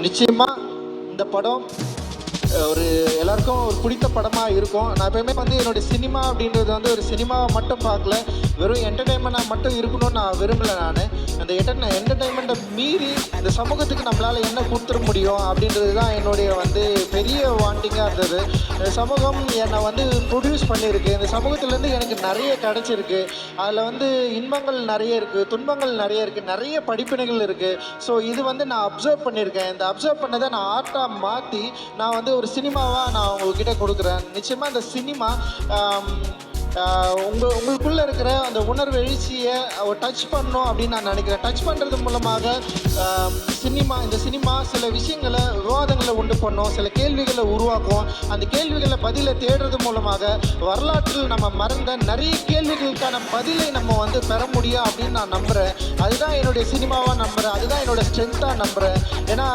நிச்சயமாக இந்த படம் ஒரு எல்லாருக்கும் ஒரு பிடித்த படமாக இருக்கும். நான் எப்பயுமே என்னுடைய சினிமா அப்படின்றது ஒரு சினிமாவை மட்டும் பார்க்கல, வெறும் என்டர்டெயின்மெண்ட்டாக மட்டும் இருக்கணும்னு நான் விரும்பலை. நான் அந்த என்டர்டெயின்மெண்ட்டை மீறி இந்த சமூகத்துக்கு நம்மளால் என்ன கொடுத்துட முடியும் அப்படின்றது தான் என்னுடைய பெரிய வாண்டிங்காக இருந்தது. இந்த சமூகம் என்னை ப்ரொடியூஸ் பண்ணியிருக்கு. இந்த சமூகத்துலேருந்து எனக்கு நிறைய கிடச்சிருக்கு. அதில் இன்பங்கள் நிறைய இருக்குது, துன்பங்கள் நிறைய இருக்குது, நிறைய படிப்பினைகள் இருக்குது. ஸோ இது நான் அப்சர்வ் பண்ணியிருக்கேன். இந்த அப்சர்வ் பண்ணதை நான் ஆர்ட்டாக மாற்றி நான் ஒரு சினிமாவாக நான் உங்கள்கிட்ட கொடுக்குறேன். நிச்சயமாக இந்த சினிமா உங்களுக்குள்ளே இருக்கிற அந்த உணர்வு எழுச்சியை டச் பண்ணணும் அப்படின்னு நான் நினைக்கிறேன். டச் பண்ணுறது மூலமாக இந்த சினிமா சில விஷயங்களை, விவாதங்களை உண்டு பண்ணும், சில கேள்விகளை உருவாக்கும். அந்த கேள்விகளை பதிலை தேடுறது மூலமாக வரலாற்றில் நம்ம மறந்த நிறைய கேள்விகளுக்கான பதிலை நம்ம பெற முடியும் அப்படின்னு நான் நம்புகிறேன். அதுதான் என்னுடைய சினிமாவாக நம்புகிறேன், அதுதான் என்னோடய ஸ்ட்ரென்த்தாக நம்புகிறேன். ஏன்னா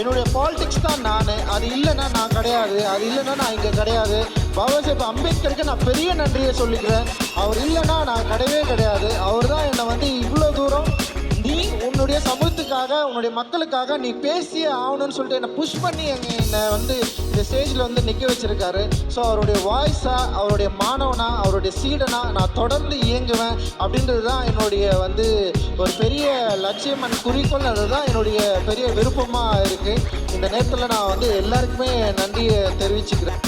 என்னுடைய பாலிடிக்ஸ் தான் நான், அது இல்லைன்னா நான் கிடையாது, அது இல்லைன்னா நான் இங்கே கிடையாது. பாபா சாஹேப் அம்பேத்கருக்கு நான் பெரிய நன்றியை சொல்லிக்கிறேன். அவர் இல்லைன்னா நான் கிடையாது. அவர் தான் என்னை இவ்வளோ தூரம் நீ உன்னுடைய சமூகத்துக்காக, உன்னுடைய மக்களுக்காக நீ பேசியே ஆகணும்னு சொல்லிட்டு என்னை புஷ் பண்ணி என்னை இந்த ஸ்டேஜில் நிற்க வச்சுருக்காரு. ஸோ அவருடைய வாய்ஸாக, அவருடைய மாணவனாக, அவருடைய சீடனாக நான் தொடர்ந்து இயங்குவேன் அப்படின்றது தான் என்னுடைய ஒரு பெரிய லட்சியம் அண்ட் குறிக்கோள். அதுதான் என்னுடைய பெரிய விருப்பமாக இருக்குது. இந்த நேரத்தில் நான் எல்லாருக்குமே நன்றியை தெரிவிச்சுக்கிறேன்.